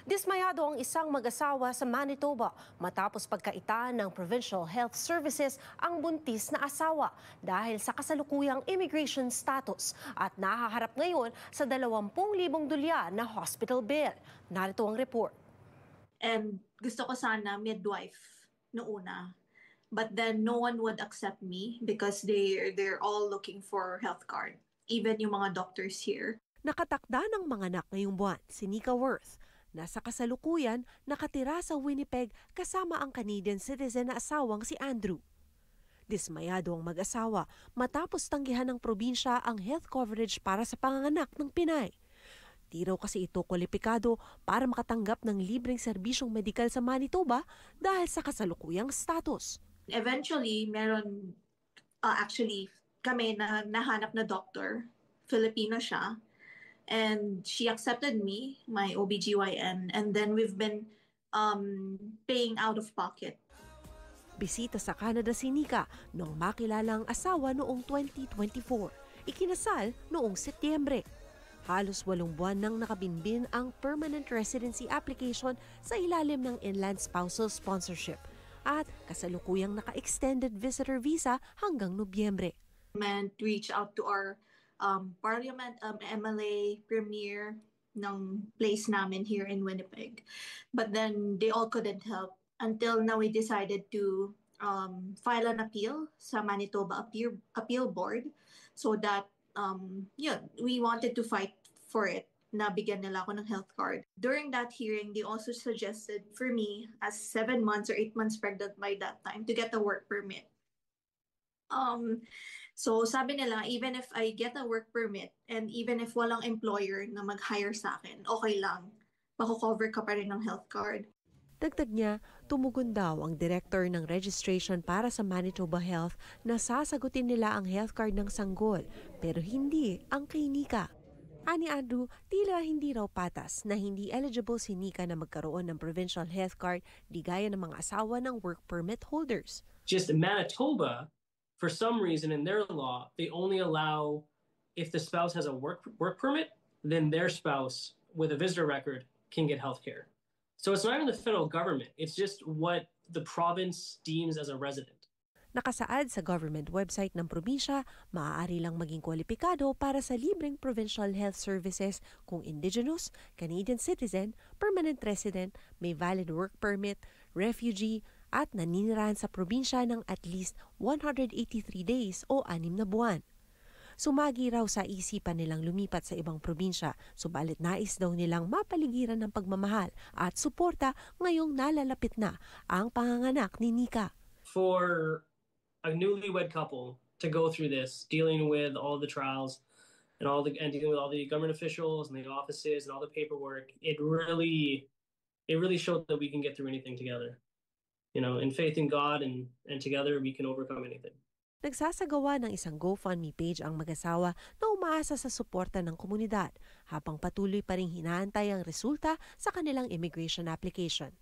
Dismayado ang isang mag-asawa sa Manitoba matapos pagkaita ng Provincial Health Services ang buntis na asawa dahil sa kasalukuyang immigration status at nahaharap ngayon sa 20,000 dolyar na hospital bill. Narito ang report. And gusto ko sana midwife no una. But then no one would accept me because they're all looking for health card. Even yung mga doctors here. Nakatakda ng mga anak ngayong buwan si Nika Worth. Nasa kasalukuyan, nakatira sa Winnipeg kasama ang Canadian citizen na asawang si Andrew. Dismayado ang mag-asawa matapos tanggihan ng probinsya ang health coverage para sa panganganak ng Pinay. Di raw kasi ito kwalipikado para makatanggap ng libreng serbisyong medikal sa Manitoba dahil sa kasalukuyang status. Eventually, meron actually kami na nahanap na doctor. Filipino siya. And she accepted me, my OBGYN, and then we've been paying out of pocket. Bisita sa Canada si Nika noong makilala ang asawa noong 2024. Ikinasal noong Setyembre. Halos 8 buwan nang nakabinbin ang permanent residency application sa ilalim ng Inland Spousal Sponsorship at kasalukuyang naka-extended visitor visa hanggang Nobyembre. And reach out to our Parliament, MLA, Premier ng place namin here in Winnipeg. But then they all couldn't help until now we decided to file an appeal sa Manitoba Appeal Board so that we wanted to fight for it na bigyan nila ako ng health card. During that hearing, they also suggested for me as 7 months or 8 months pregnant by that time to get a work permit. So sabi nila, even if I get a work permit and even if walang employer na mag-hire sa akin, okay lang. Mako-cover ka pa rin ng health card. Dagdag niya, tumugon daw ang director ng registration para sa Manitoba Health na sasagutin nila ang health card ng sanggol pero hindi ang kay Nika. Ani Andrew, tila hindi raw patas na hindi eligible si Nika na magkaroon ng provincial health card di gaya ng mga asawa ng work permit holders. Just in Manitoba, for some reason in their law, they only allow if the spouse has a work permit, then their spouse with a visitor record can get health care. So it's not even the federal government, it's just what the province deems as a resident. Nakasaad sa government website ng probinsya, maaari lang maging kwalipikado para sa libreng provincial health services kung indigenous, Canadian citizen, permanent resident, may valid work permit, refugee, at naninirahan sa probinsya ng at least 183 days o 6 na buwan. Sumagi raw sa isipan nilang lumipat sa ibang probinsya, subalit nais daw nilang mapaligiran ng pagmamahal at suporta ngayong nalalapit na ang panganganak ni Nika. For a newlywed couple to go through this, dealing with all the trials and dealing with all the government officials and the offices and all the paperwork, it really showed that we can get through anything together. You know, in faith in God and together we can overcome anything. Nagsasagawa ng isang GoFundMe page ang mag-asawa na umaasa sa suporta ng komunidad habang patuloy pa ring hinahantay ang resulta sa kanilang immigration application.